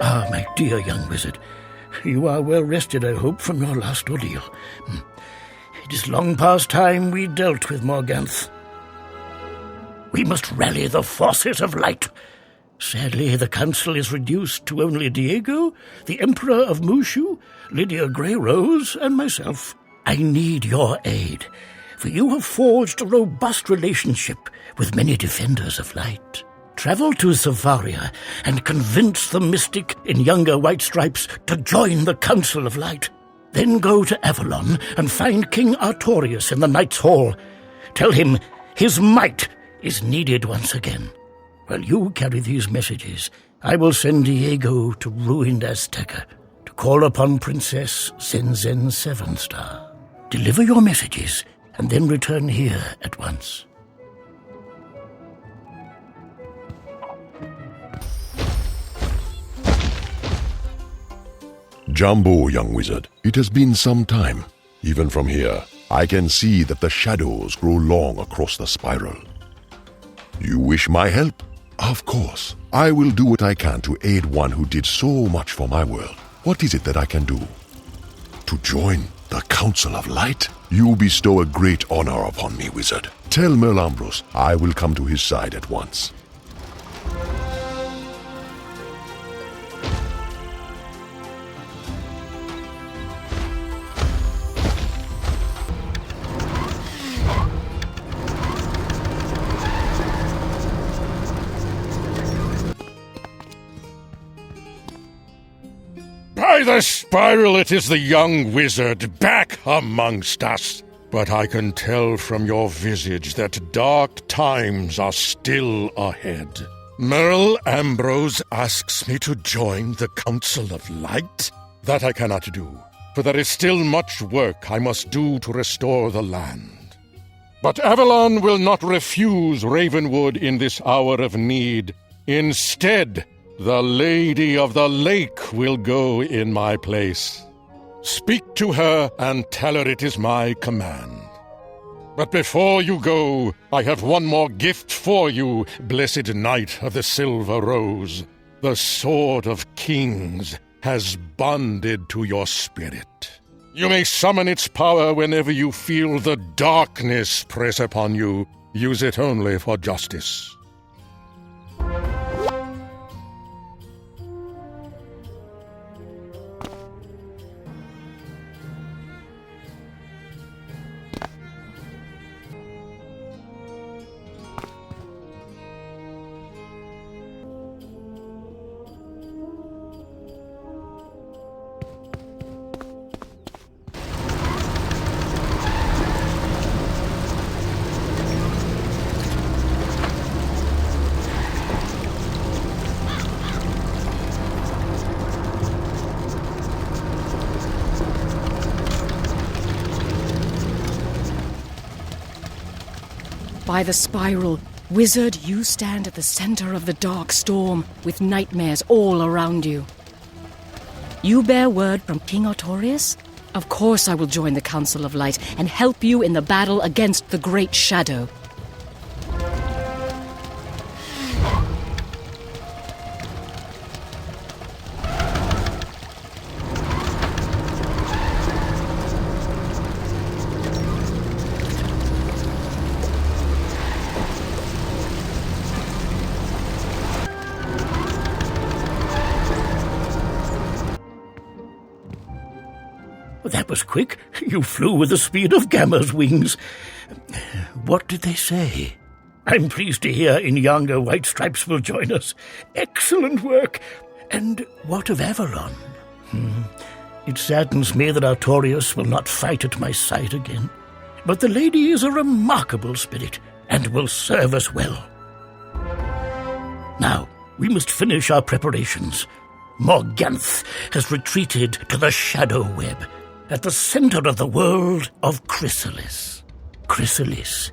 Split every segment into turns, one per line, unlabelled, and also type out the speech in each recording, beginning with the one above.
Ah, my dear young wizard, you are well rested, I hope, from your last ordeal. It is long past time we dealt with Morganth. We must rally the forces of light. Sadly, the council is reduced to only Diego, the Emperor of Mushu, Lydia Grey-Rose, and myself. I need your aid, for you have forged a robust relationship with many defenders of light. Travel to Zavaria and convince the mystic in younger White Stripes to join the Council of Light. Then go to Avalon and find King Artorius in the Knight's Hall. Tell him his might is needed once again. While you carry these messages, I will send Diego to ruined Azteca to call upon Princess Zenzen Sevenstar. Deliver your messages and then return here at once.
Jumbo, young wizard, it has been some time. Even from here, I can see that the shadows grow long across the spiral. You wish my help? Of course. I will do what I can to aid one who did so much for my world. What is it that I can do? To join the Council of Light? You bestow a great honor upon me, wizard. Tell Merlambros I will come to his side at once.
By the spiral, it is the young wizard back amongst us. But I can tell from your visage that dark times are still ahead. Merle Ambrose asks me to join the Council of Light? That I cannot do, for there is still much work I must do to restore the land. But Avalon will not refuse Ravenwood in this hour of need. Instead, the Lady of the Lake will go in my place. Speak to her and tell her it is my command. But before you go, I have one more gift for you, blessed Knight of the Silver Rose. The Sword of Kings has bonded to your spirit. You may summon its power whenever you feel the darkness press upon you. Use it only for justice.
By the spiral, wizard, you stand at the center of the dark storm, with nightmares all around you. You bear word from King Artorius? Of course I will join the Council of Light and help you in the battle against the Great Shadow.
That was quick. You flew with the speed of Gamma's wings. What did they say? I'm pleased to hear Inyanga White Stripes will join us. Excellent work. And what of Avalon? It saddens me that Artorius will not fight at my side again. But the lady is a remarkable spirit and will serve us well. Now, we must finish our preparations. Morganth has retreated to the Shadow Web, at the center of the world of Khrysalis. Khrysalis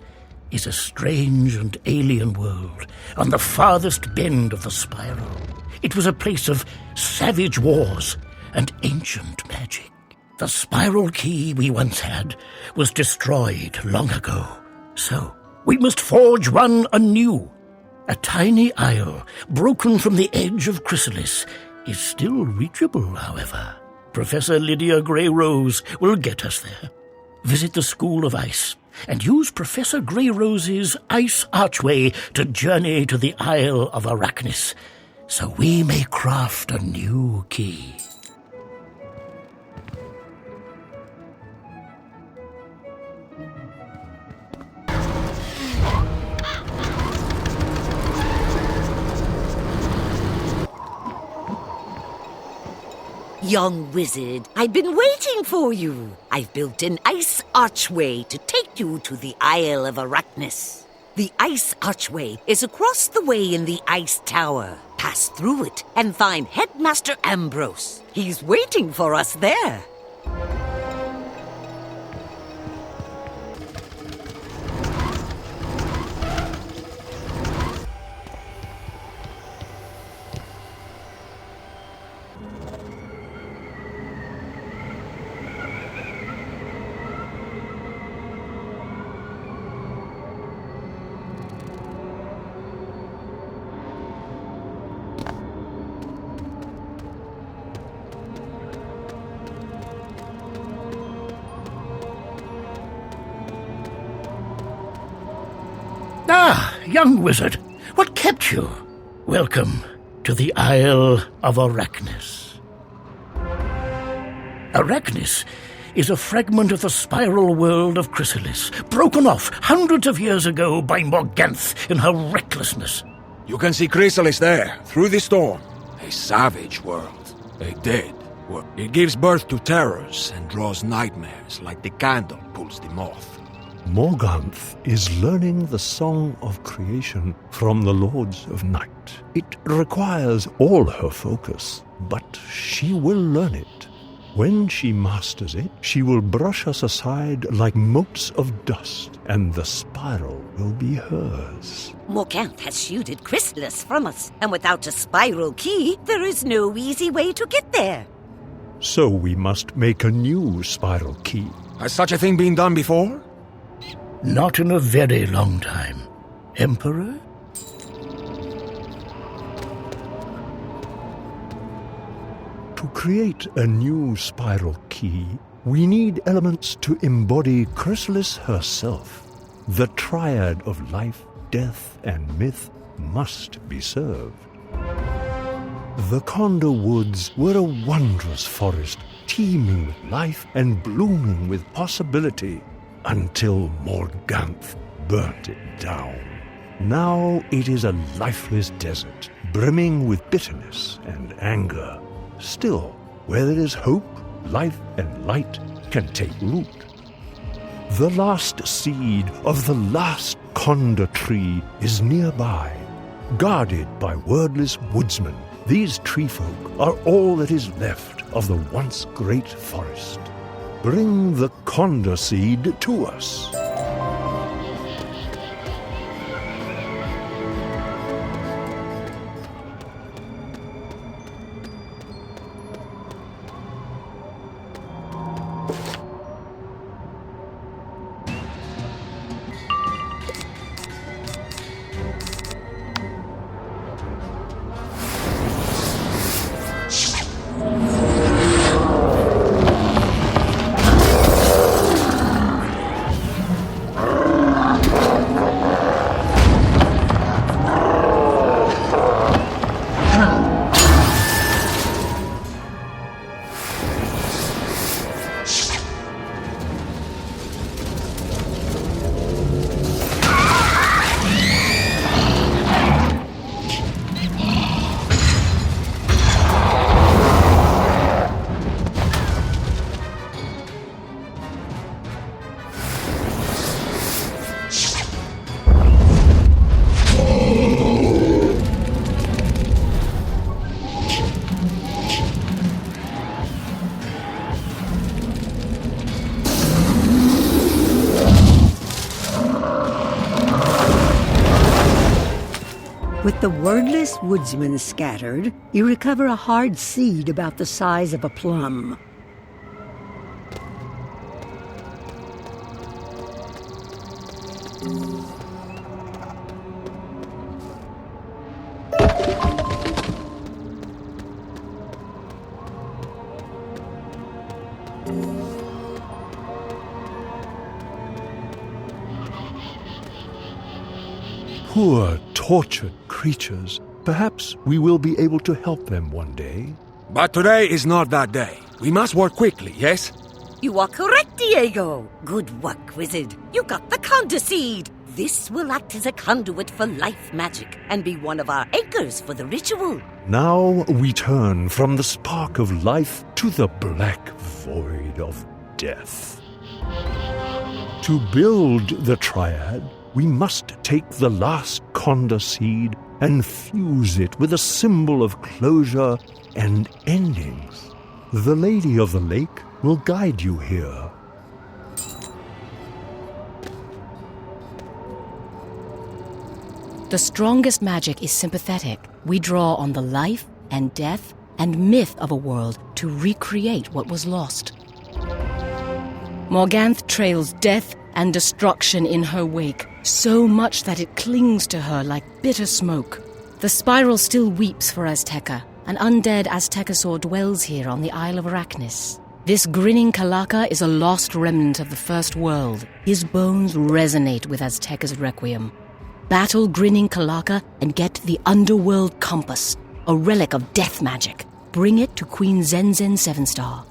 is a strange and alien world on the farthest bend of the spiral. It was a place of savage wars and ancient magic. The spiral key we once had was destroyed long ago. So we must forge one anew. A tiny isle broken from the edge of Khrysalis is still reachable, however. Professor Lydia Grey-Rose will get us there. Visit the School of Ice and use Professor Grey-Rose's ice archway to journey to the Isle of Arachnis, so we may craft a new key.
Young wizard, I've been waiting for you. I've built an ice archway to take you to the Isle of Arachnis. The ice archway is across the way in the ice tower. Pass through it and find Headmaster Ambrose. He's waiting for us there.
Ah, young wizard, what kept you? Welcome to the Isle of Arachnis. Arachnis is a fragment of the spiral world of Khrysalis, broken off hundreds of years ago by Morganth in her recklessness.
You can see Khrysalis there, through the storm. A savage world. A dead world. It gives birth to terrors and draws nightmares like the candle pulls the moth.
Morganth is learning the song of creation from the Lords of Night. It requires all her focus, but she will learn it. When she masters it, she will brush us aside like motes of dust, and the spiral will be hers.
Morganth has shielded Khrysalis from us, and without a spiral key, there is no easy way to get there.
So we must make a new spiral key.
Has such a thing been done before?
Not in a very long time. Emperor?
To create a new spiral key, we need elements to embody Khrysalis herself. The triad of life, death, and myth must be served. The Condor Woods were a wondrous forest, teeming with life and blooming with possibility, until Morganth burnt it down. Now it is a lifeless desert, brimming with bitterness and anger. Still, where there is hope, life and light can take root. The last seed of the last Condor tree is nearby. Guarded by wordless woodsmen, these treefolk are all that is left of the once great forest. Bring the Condor seed to us.
With the wordless woodsman scattered, you recover a hard seed about the size of a plum.
Poor, tortured creatures. Perhaps we will be able to help them one day.
But today is not that day. We must work quickly, yes?
You are correct, Diego. Good work, wizard. You got the Conda seed. This will act as a conduit for life magic and be one of our anchors for the ritual.
Now we turn from the spark of life to the black void of death. To build the triad, we must take the last Conda seed and fuse it with a symbol of closure and endings. The Lady of the Lake will guide you here.
The strongest magic is sympathetic. We draw on the life and death and myth of a world to recreate what was lost. Morganth trails death and destruction in her wake, so much that it clings to her like bitter smoke. The spiral still weeps for Azteca. An undead Aztecosaur dwells here on the Isle of Arachnis. This grinning Kalaka is a lost remnant of the First World. His bones resonate with Azteca's requiem. Battle grinning Kalaka and get the Underworld Compass, a relic of death magic. Bring it to Queen Zenzen 7-Star.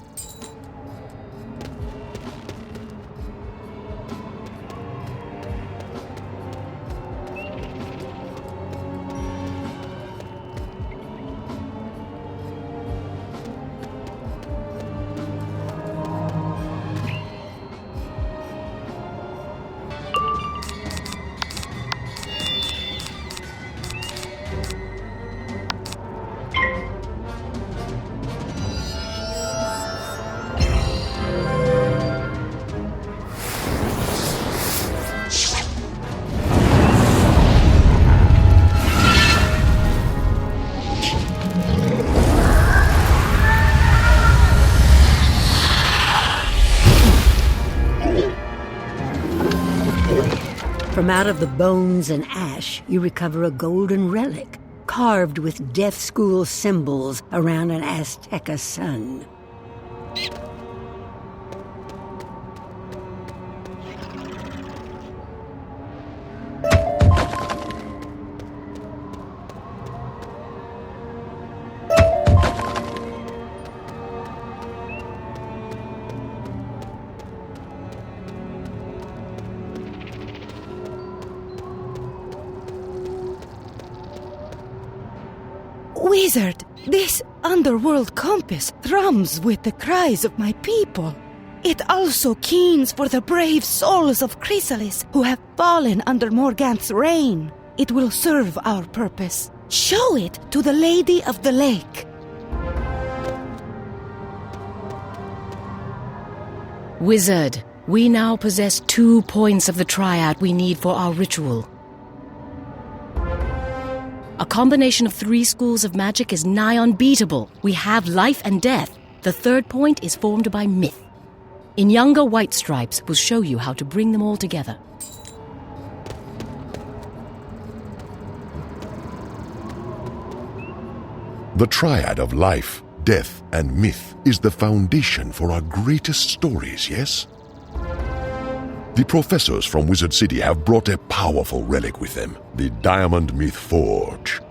From out of the bones and ash, you recover a golden relic, carved with death school symbols around an Azteca sun.
Wizard, this underworld compass thrums with the cries of my people. It also keens for the brave souls of Khrysalis who have fallen under Morganth's reign. It will serve our purpose. Show it to the Lady of the Lake.
Wizard, we now possess 2 points of the triad we need for our ritual. A combination of 3 schools of magic is nigh unbeatable. We have life and death. The 3rd point is formed by myth. In younger White Stripes, we'll show you how to bring them all together.
The triad of life, death, and myth is the foundation for our greatest stories, yes? The professors from Wizard City have brought a powerful relic with them, the Diamond Myth Forge.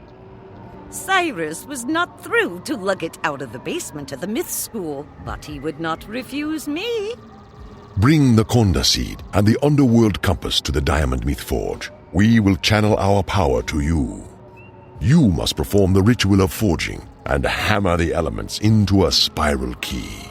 Cyrus was not through to lug it out of the basement of the myth school, but he would not refuse me.
Bring the Conda Seed and the Underworld Compass to the Diamond Myth Forge. We will channel our power to you. You must perform the ritual of forging and hammer the elements into a spiral key.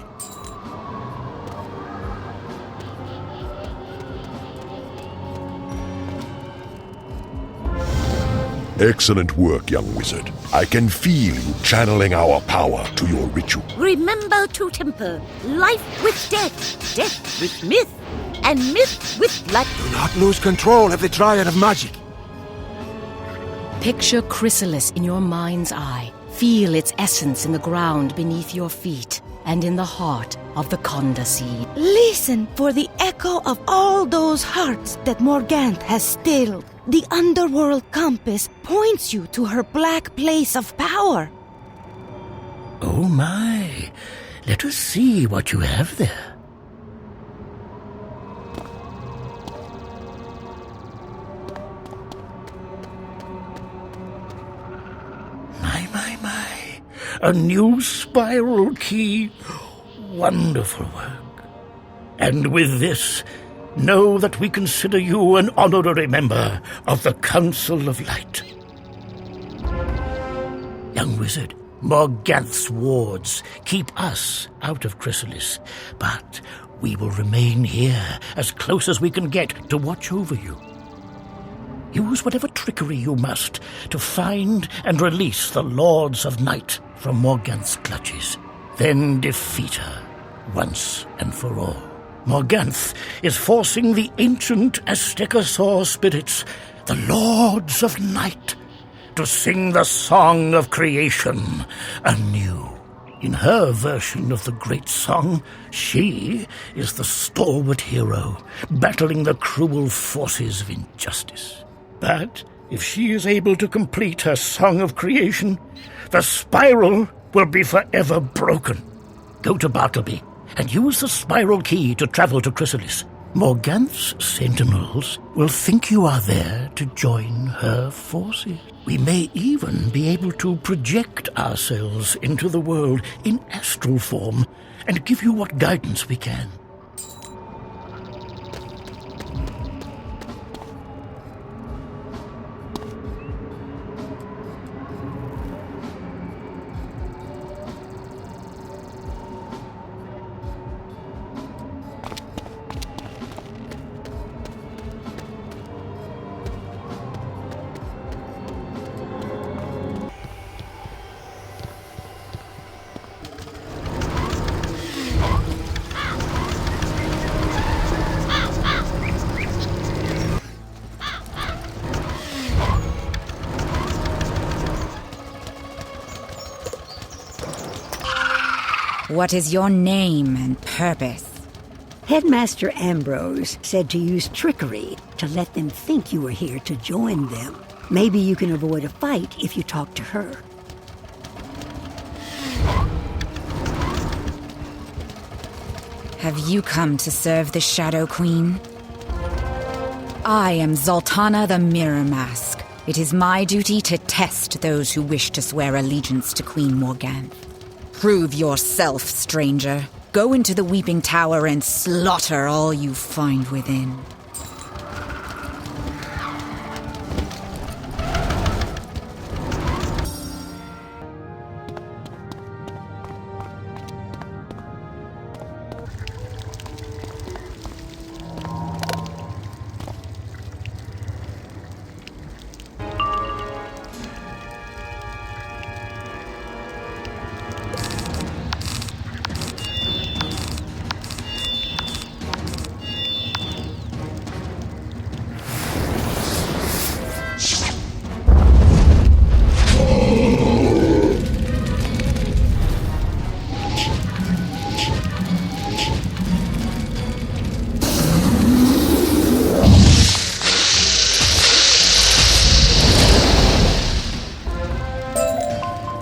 Excellent work, young wizard. I can feel you channeling our power to your ritual.
Remember to temper life with death, death with myth, and myth with life.
Do not lose control of the triad of magic.
Picture Khrysalis in your mind's eye. Feel its essence in the ground beneath your feet and in the heart of the Conda Seed.
Listen for the echo of all those hearts that Morganth has stilled. The Underworld Compass points you to her black place of power.
Oh my! Let us see what you have there. My. A new spiral key. Wonderful work. And with this, know that we consider you an honorary member of the Council of Light. Young wizard, Morganth's wards keep us out of Khrysalis, but we will remain here as close as we can get to watch over you. Use whatever trickery you must to find and release the Lords of Night from Morganth's clutches. Then defeat her once and for all. Morganth is forcing the ancient Aztecosaur spirits, the Lords of Night, to sing the song of creation anew. In her version of the great song, she is the stalwart hero, battling the cruel forces of injustice. But if she is able to complete her song of creation, the spiral will be forever broken. Go to Bartleby and use the spiral key to travel to Khrysalis. Morganth's sentinels will think you are there to join her forces. We may even be able to project ourselves into the world in astral form and give you what guidance we can.
What is your name and purpose?
Headmaster Ambrose said to use trickery to let them think you were here to join them. Maybe you can avoid a fight if you talk to her.
Have you come to serve the Shadow Queen? I am Zoltana the Mirror Mask. It is my duty to test those who wish to swear allegiance to Queen Morganth. Prove yourself, stranger. Go into the Weeping Tower and slaughter all you find within.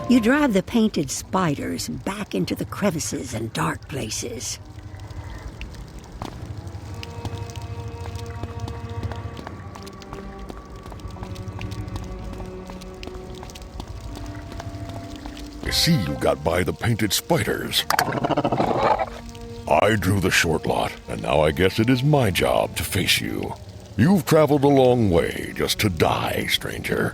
You drive the painted spiders back into the crevices and dark places.
I see you got by the painted spiders. I drew the short lot, and now I guess it is my job to face you. You've traveled a long way just to die, stranger.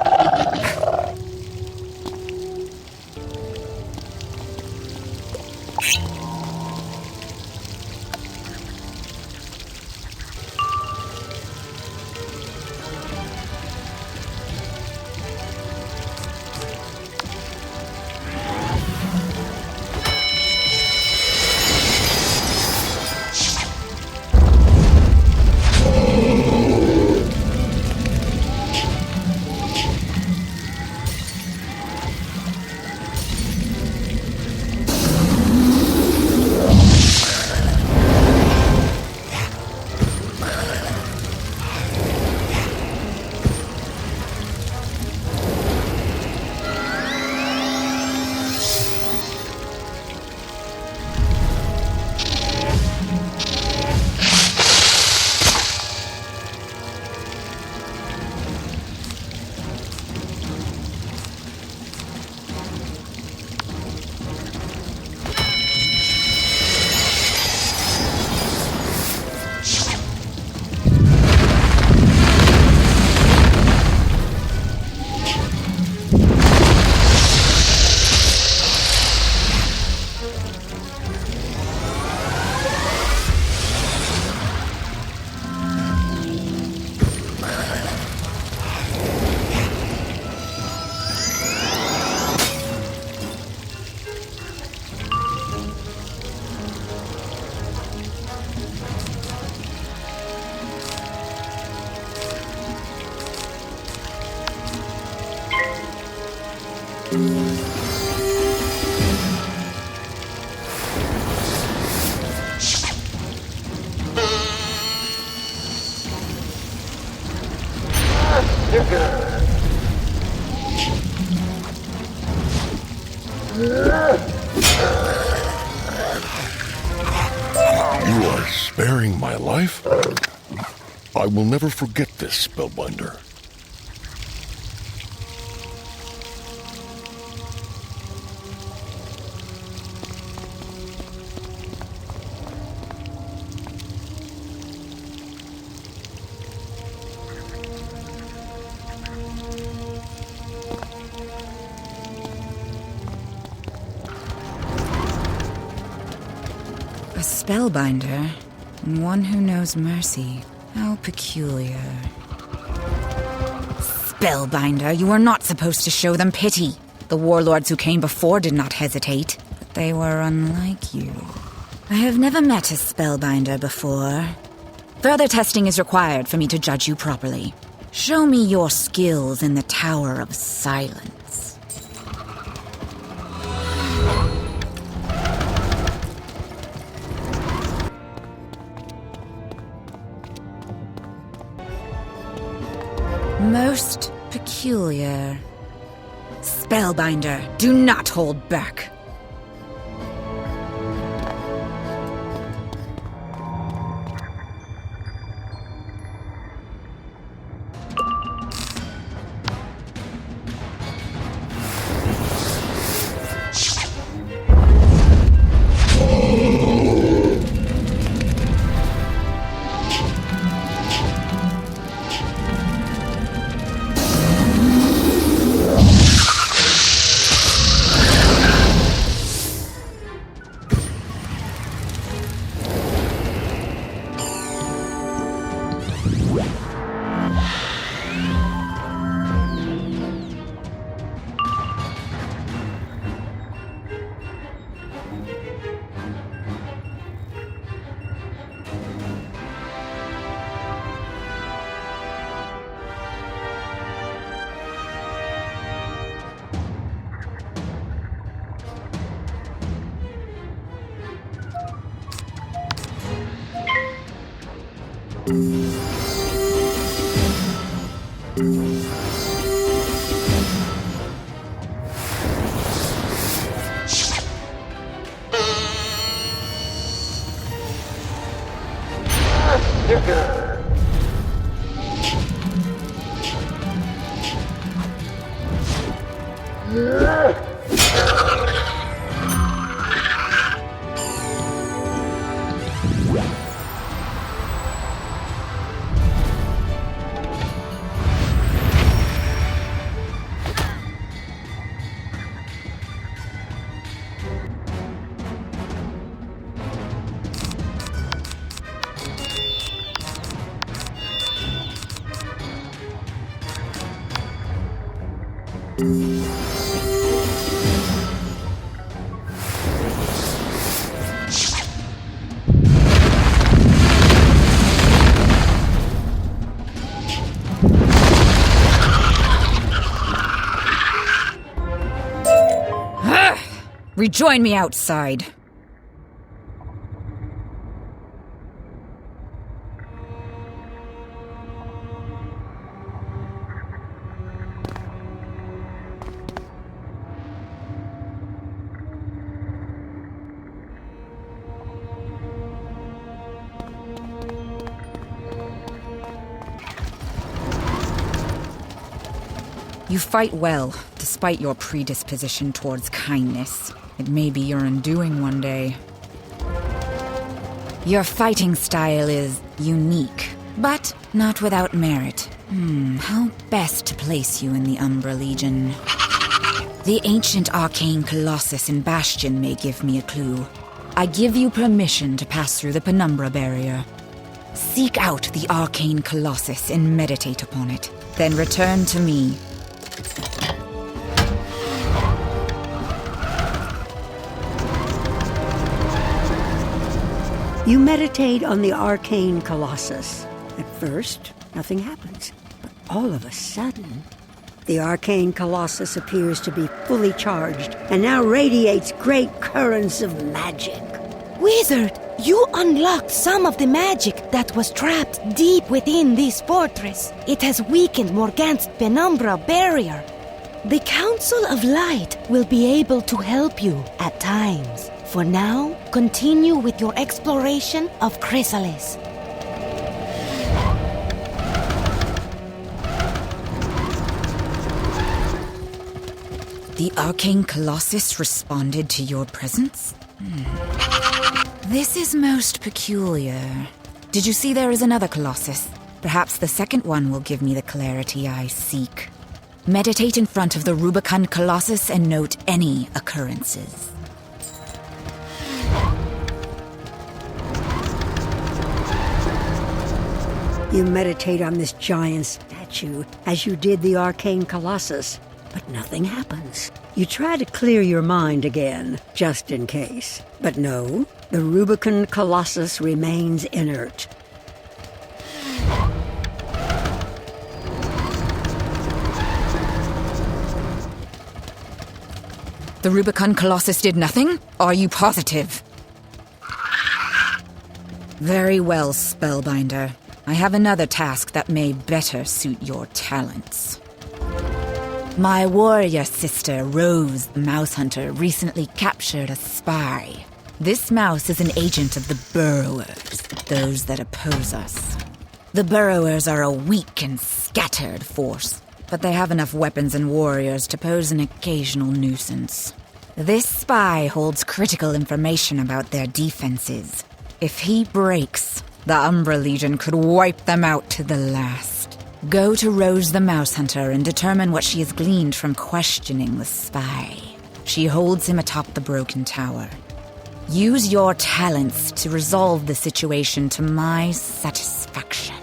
You are sparing my life? I will never forget this, Spellbinder.
A spellbinder, and one who knows mercy. How peculiar. Spellbinder, you were not supposed to show them pity. The warlords who came before did not hesitate, but they were unlike you. I have never met a spellbinder before. Further testing is required for me to judge you properly. Show me your skills in the Tower of Silence. Most peculiar. Spellbinder, do not hold back. Rejoin me outside. You fight well, despite your predisposition towards kindness. It may be your undoing one day. Your fighting style is unique, but not without merit. How best to place you in the Umbra Legion? The ancient arcane colossus in Bastion may give me a clue. I give you permission to pass through the penumbra barrier. Seek out the arcane colossus and meditate upon it. Then return to me.
You meditate on the arcane colossus. At first, nothing happens. But all of a sudden, the arcane colossus appears to be fully charged and now radiates great currents of magic.
Wizard, you unlocked some of the magic that was trapped deep within this fortress. It has weakened Morgant's penumbra barrier. The Council of Light will be able to help you at times. For now, continue with your exploration of Khrysalis.
The Arcane Colossus responded to your presence? This is most peculiar. Did you see there is another Colossus? Perhaps the second one will give me the clarity I seek. Meditate in front of the Rubicon Colossus and note any occurrences.
You meditate on this giant statue as you did the Arcane Colossus, but nothing happens. You try to clear your mind again, just in case. But no, the Rubicon Colossus remains inert.
The Rubicon Colossus did nothing? Are you positive? Very well, Spellbinder. I have another task that may better suit your talents. My warrior sister, Rose the Mouse Hunter, recently captured a spy. This mouse is an agent of the Burrowers, those that oppose us. The Burrowers are a weak and scattered force, but they have enough weapons and warriors to pose an occasional nuisance. This spy holds critical information about their defenses. If he breaks, the Umbra Legion could wipe them out to the last. Go to Rose the Mouse Hunter and determine what she has gleaned from questioning the spy. She holds him atop the broken tower. Use your talents to resolve the situation to my satisfaction.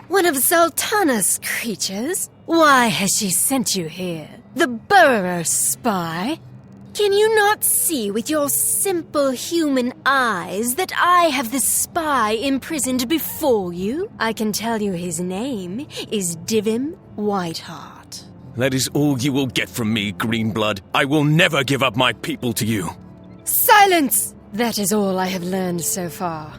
One of Zoltana's creatures? Why has she sent you here? The Burrower spy? Can you not see with your simple human eyes that I have the spy imprisoned before you? I can tell you his name is Divim Whiteheart.
That is all you will get from me, Greenblood. I will never give up my people to you.
Silence! That is all I have learned so far.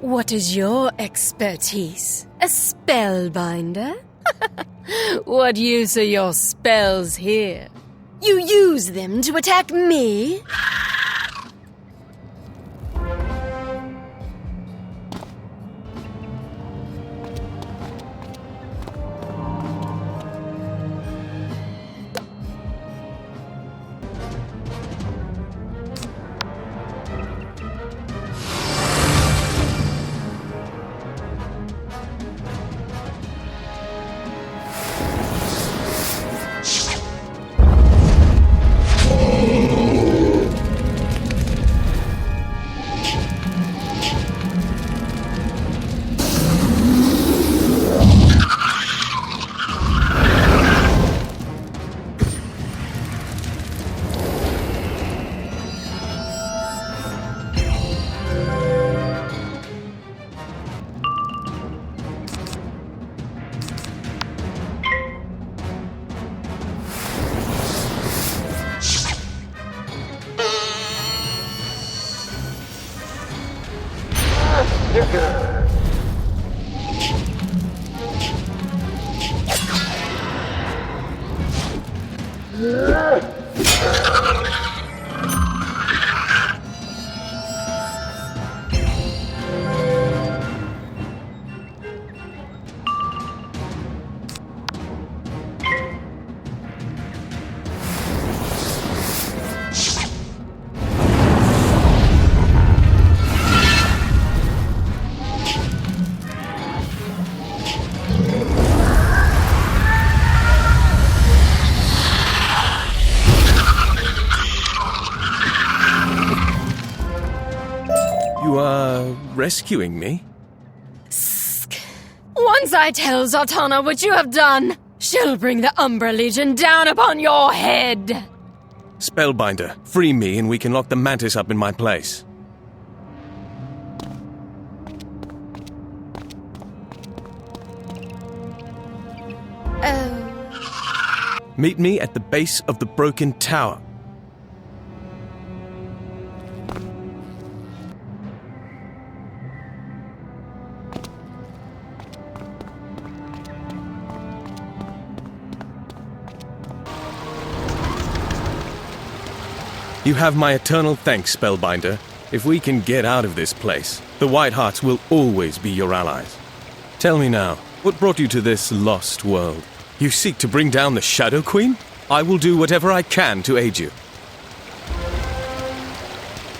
What is your expertise? A spellbinder? What use are your spells here? You use them to attack me?
rescuing me?
Once I tell Zatanna what you have done, she'll bring the Umbra Legion down upon your head.
Spellbinder, free me and we can lock the mantis up in my place.
Oh.
Meet me at the base of the broken tower. You have my eternal thanks, Spellbinder. If we can get out of this place, the Whitehearts will always be your allies. Tell me now, what brought you to this lost world? You seek to bring down the Shadow Queen? I will do whatever I can to aid you.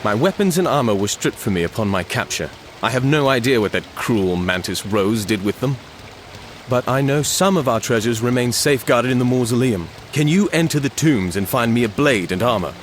My weapons and armor were stripped from me upon my capture. I have no idea what that cruel Mantis Rose did with them. But I know some of our treasures remain safeguarded in the mausoleum. Can you enter the tombs and find me a blade and armor?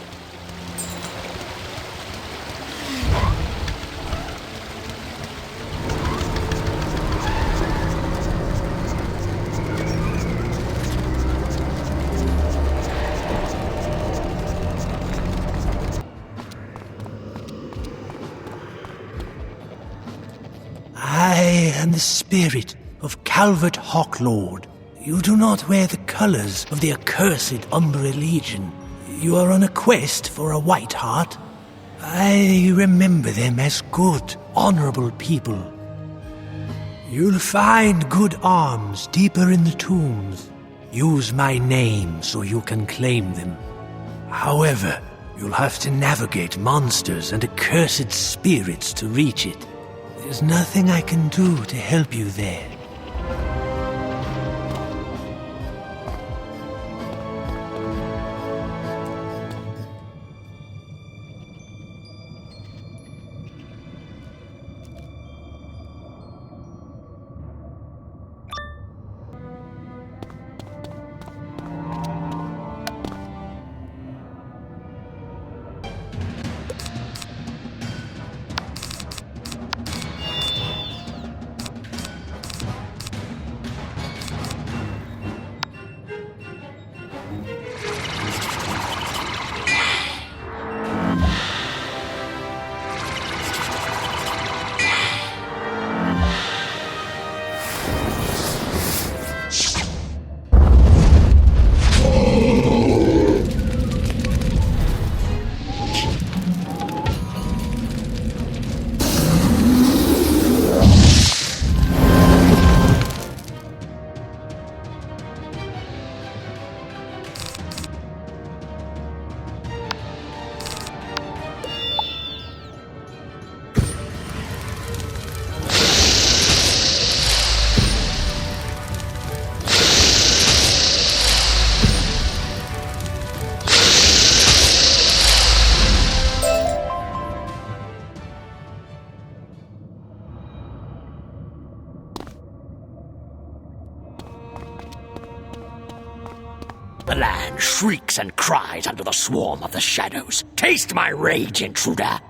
I am the spirit of Calvert Hawklord. You do not wear the colors of the accursed Umbra Legion. You are on a quest for a Whiteheart. I remember them as good, honorable people. You'll find good arms deeper in the tombs. Use my name so you can claim them. However, you'll have to navigate monsters and accursed spirits to reach it. There's nothing I can do to help you there.
The land shrieks and cries under the swarm of the shadows. Taste my rage, intruder!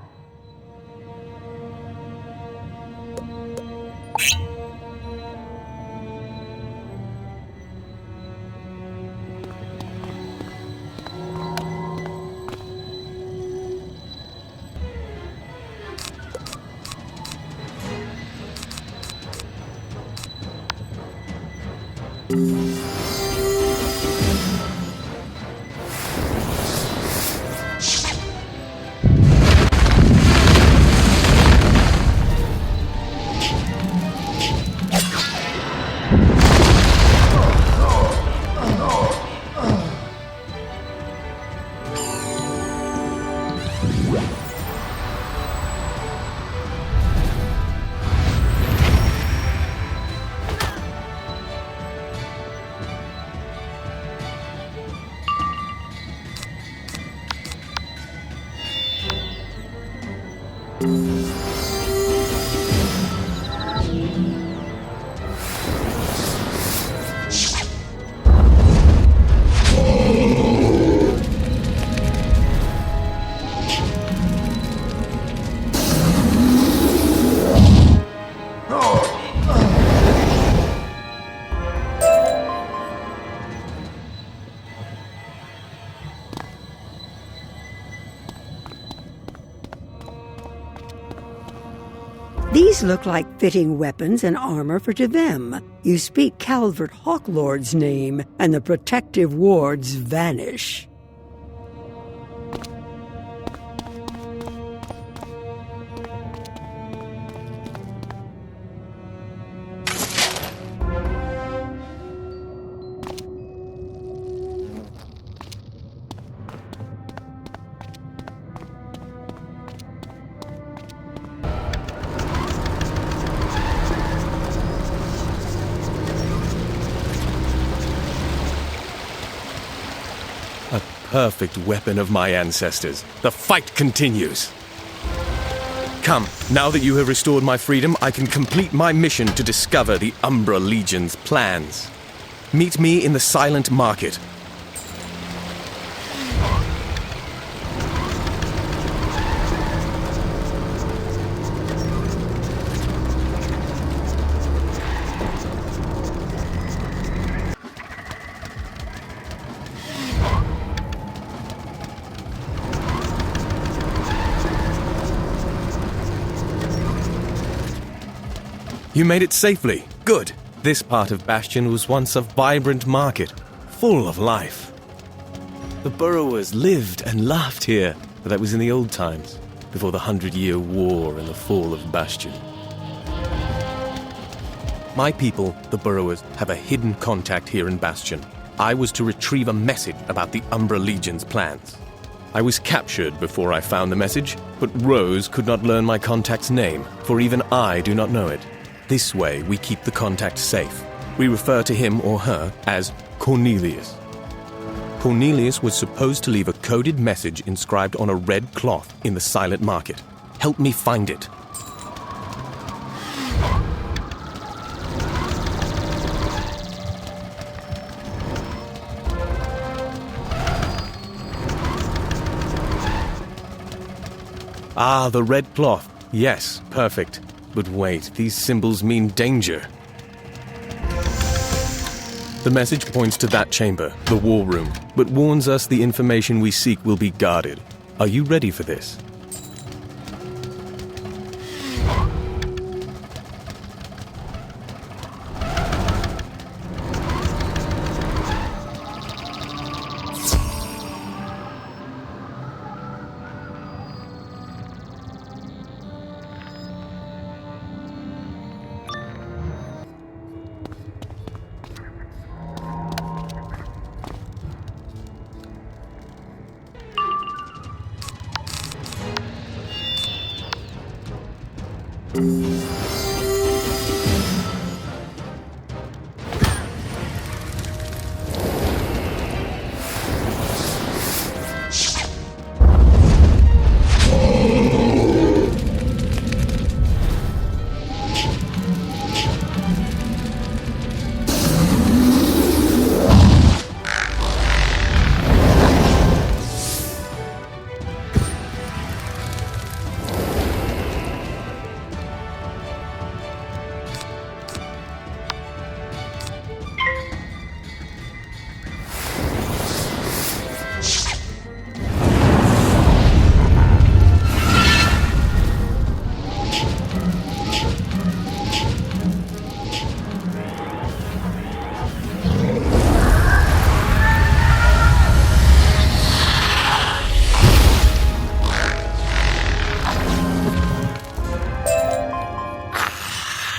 These look like fitting weapons and armor for Devem. You speak Calvert Hawklord's name, and the protective wards vanish.
Perfect weapon of my ancestors. The fight continues. Come, now that you have restored my freedom, I can complete my mission to discover the Umbra Legion's plans. Meet me in the Silent Market. You made it safely. Good. This part of Bastion was once a vibrant market, full of life. The burrowers lived and laughed here, but that was in the old times, before the 100-Year War and the fall of Bastion. My people, the burrowers, have a hidden contact here in Bastion. I was to retrieve a message about the Umbra Legion's plans. I was captured before I found the message, but Rose could not learn my contact's name, for even I do not know it. This way, we keep the contact safe. We refer to him or her as Cornelius. Cornelius was supposed to leave a coded message inscribed on a red cloth in the Silent Market. Help me find it. Ah, the red cloth. Yes, perfect. But wait, these symbols mean danger. The message points to that chamber, the war room, but warns us the information we seek will be guarded. Are you ready for this?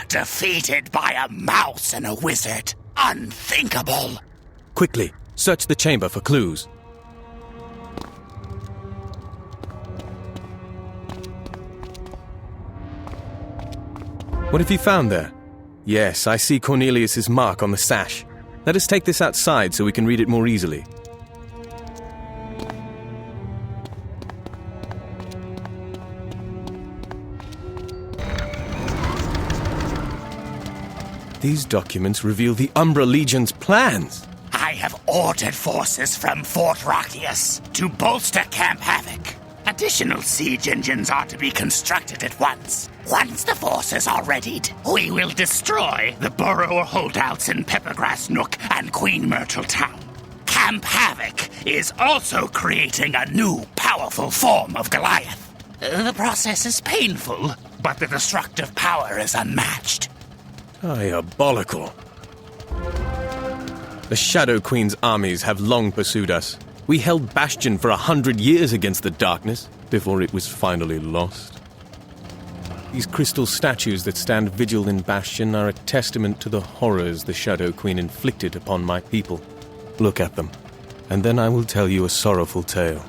Defeated by a mouse and a wizard. Unthinkable.
Quickly, search the chamber for clues. What have you found there? Yes, I see Cornelius's mark on the sash. Let us take this outside so we can read it more easily. These documents reveal the Umbra Legion's plans.
I have ordered forces from Fort Rockius to bolster Camp Havoc. Additional siege engines are to be constructed at once. Once the forces are readied, we will destroy the burrower holdouts in Peppergrass Nook and Queen Myrtle Town. Camp Havoc is also creating a new powerful form of Goliath. The process is painful,
but the destructive power is unmatched.
Diabolical. The Shadow Queen's armies have long pursued us. We held Bastion for 100 years against the darkness, before it was finally lost. These crystal statues that stand vigil in Bastion are a testament to the horrors the Shadow Queen inflicted upon my people. Look at them, and then I will tell you a sorrowful tale.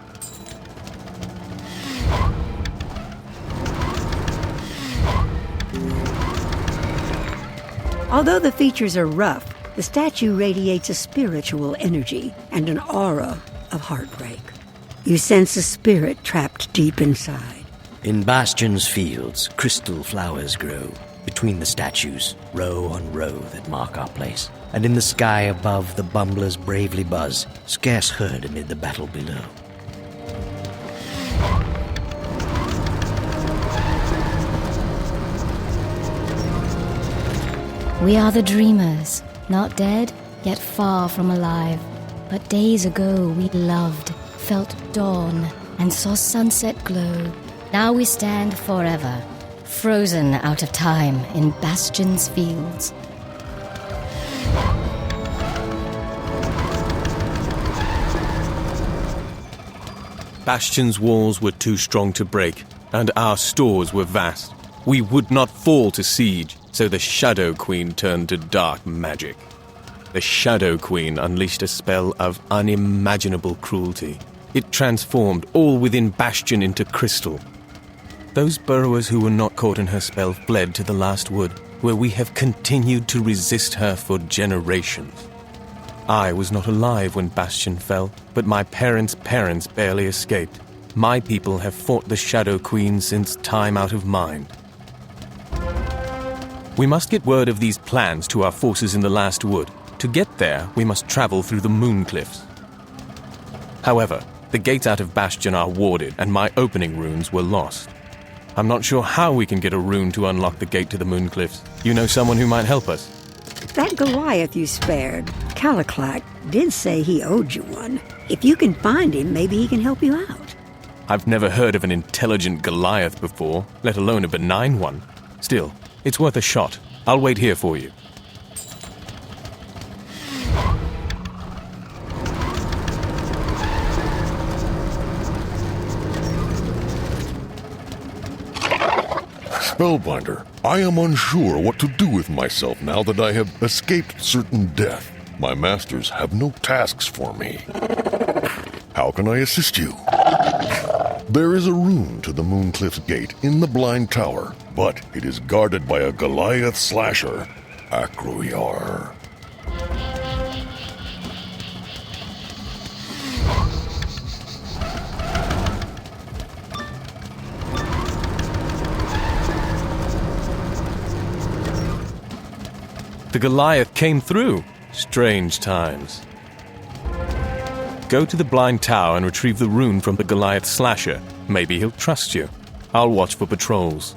Although the features are rough, the statue radiates a spiritual energy and an aura of heartbreak. You sense a spirit trapped deep inside.
In Bastion's fields, crystal flowers grow between the statues, row on row that mark our place. And in the sky above, the bumblers bravely buzz, scarce heard amid the battle below.
We are the dreamers, not dead, yet far from alive. But days ago we loved, felt dawn, and saw sunset glow. Now we stand forever, frozen out of time in Bastion's fields.
Bastion's walls were too strong to break, and our stores were vast. We would not fall to siege, so the Shadow Queen turned to dark magic. The Shadow Queen unleashed a spell of unimaginable cruelty. It transformed all within Bastion into crystal. Those burrowers who were not caught in her spell fled to the last wood, where we have continued to resist her for generations. I was not alive when Bastion fell, but my parents' parents barely escaped. My people have fought the Shadow Queen since time out of mind. We must get word of these plans to our forces in the last wood. To get there, we must travel through the Moon Cliffs. However, the gates out of Bastion are warded, and my opening runes were lost. I'm not sure how we can get a rune to unlock the gate to the Moon Cliffs. You know someone who might help us?
That Goliath you spared, Caliclac, did say he owed you one. If you can find him, maybe he can help you out.
I've never heard of an intelligent Goliath before, let alone a benign one. Still, it's worth a shot. I'll wait here for you.
Spellbinder, I am unsure what to do with myself now that I have escaped certain death. My masters have no tasks for me. How can I assist you? There is a rune to the Mooncliff's gate in the Blind Tower, but it is guarded by a Goliath slasher, Acroyar.
The Goliath came through. Strange times. Go to the Blind Tower and retrieve the rune from the Goliath slasher. Maybe he'll trust you. I'll watch for patrols.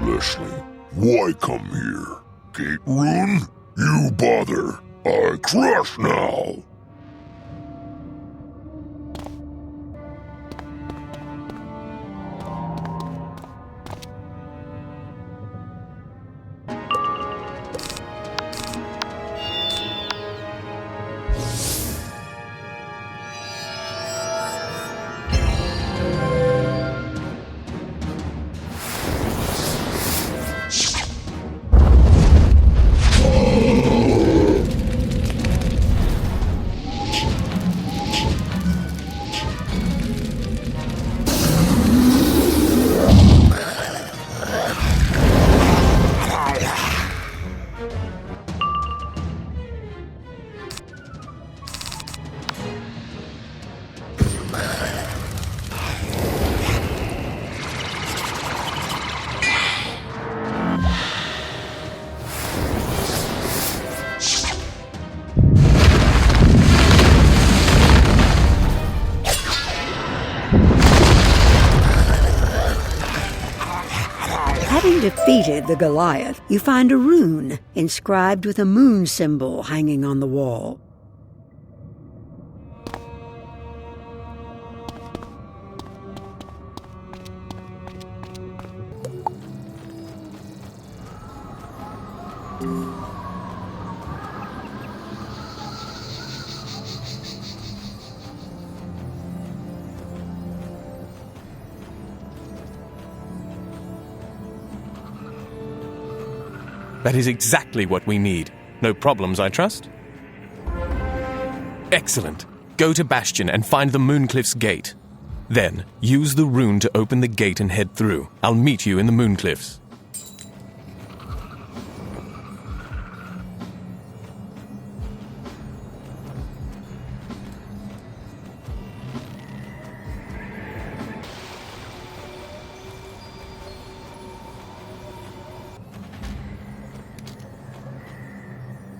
Leslie, why come here? Gate rune? You bother. I crush now.
defeated the Goliath, you find a rune inscribed with a moon symbol hanging on the wall.
That is exactly what we need. No problems, I trust? Excellent. Go to Bastion and find the Mooncliff's gate. Then, use the rune to open the gate and head through. I'll meet you in the Mooncliffs.